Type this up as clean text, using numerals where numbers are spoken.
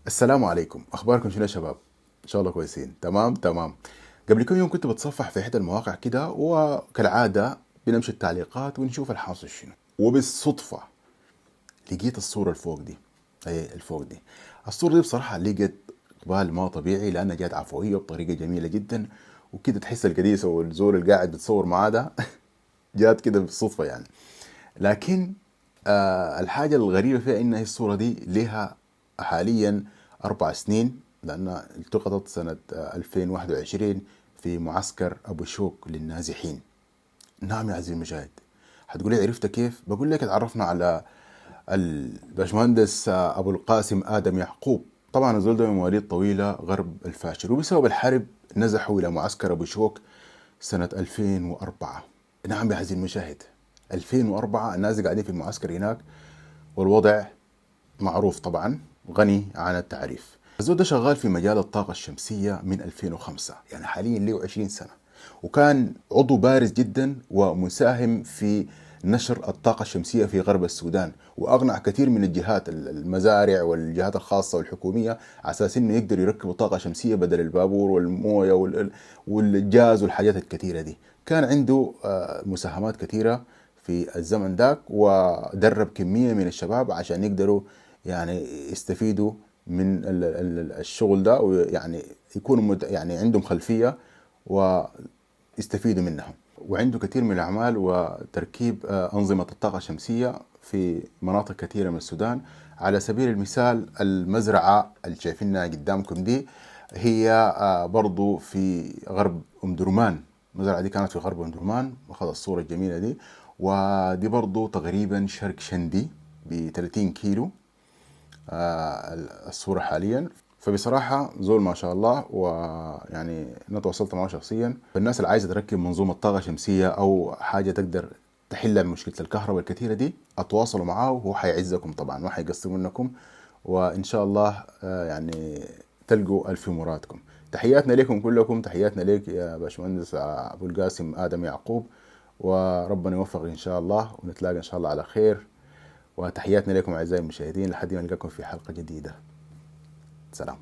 السلام عليكم، اخباركم شنو يا شباب؟ ان شاء الله كويسين. تمام. قبل كم يوم كنت بتصفح في احدى المواقع كده، وكالعاده بنمشي التعليقات ونشوف الحاصل شنو، وبالصدفه لقيت الصوره الفوق دي. اي الفوق دي، الصوره دي بصراحه لقيت اقبال ما طبيعي، لانها جات عفويه بطريقه جميله جدا، وكده تحس القديسه والزول اللي قاعد بتصور معاه ده جات كده بالصدفه يعني. لكن الحاجة الغريبة فيها إن الصورة دي لها حاليا 4 سنين، لأنها التقطت سنة 2021 في معسكر أبو شوك للنازحين. نعم يا عزيزي المشاهد، هتقول لي عرفت كيف؟ بقول لك اتعرفنا على الباشمهندس أبو القاسم آدم يعقوب. طبعا الزول ده من مواليد طويلة غرب الفاشر، وبسبب الحرب نزحوا إلى معسكر أبو شوك سنة 2004. نعم يا عزيزي المشاهد، 2004 الناس قاعدين في المعسكر هناك، والوضع معروف طبعا، غني عن التعريف. الزول ده شغال في مجال الطاقة الشمسية من 2005، يعني حاليا له 20 سنة، وكان عضو بارز جدا ومساهم في نشر الطاقة الشمسية في غرب السودان، وأقنع كثير من الجهات المزارع والجهات الخاصة والحكومية على أساس إنه يقدروا يركبوا طاقة شمسية بدل البابور والموية والجاز والحاجات الكثيرة دي. كان عنده مساهمات كثيرة في الزمن ذاك، ودرب كمية من الشباب عشان يقدروا يعني يستفيدوا من الشغل ده، ويعني يكونوا يعني عندهم خلفية ويستفيدوا منها. وعنده كثير من الأعمال وتركيب أنظمة الطاقة الشمسية في مناطق كثيرة من السودان. على سبيل المثال المزرعة اللي شايفينها قدامكم دي هي برضو في غرب أم درمان. المزرعة دي كانت في غرب أم درمان، واخذ الصورة الجميلة دي. ودي برضو تقريبا شرق شندي ب 30 كيلو الصورة حاليا. فبصراحة زول ما شاء الله، ويعني أنا تواصلت معه شخصيا. فالناس اللي عايزة تركب منظومة طاقة شمسية أو حاجة تقدر تحل مشكلة الكهرباء الكثيرة دي، أتواصلوا معاه وهو حيعزكم طبعا، ما حيقصر منكم، وإن شاء الله يعني تلقوا ألف مرادكم. تحياتنا لكم كلكم، تحياتنا لك يا باشمهندس أبو القاسم آدم يعقوب، وربنا يوفق إن شاء الله، ونتلاقى إن شاء الله على خير. وتحياتنا لكم أعزائي المشاهدين، لحد ما نلقاكم في حلقة جديدة. سلام.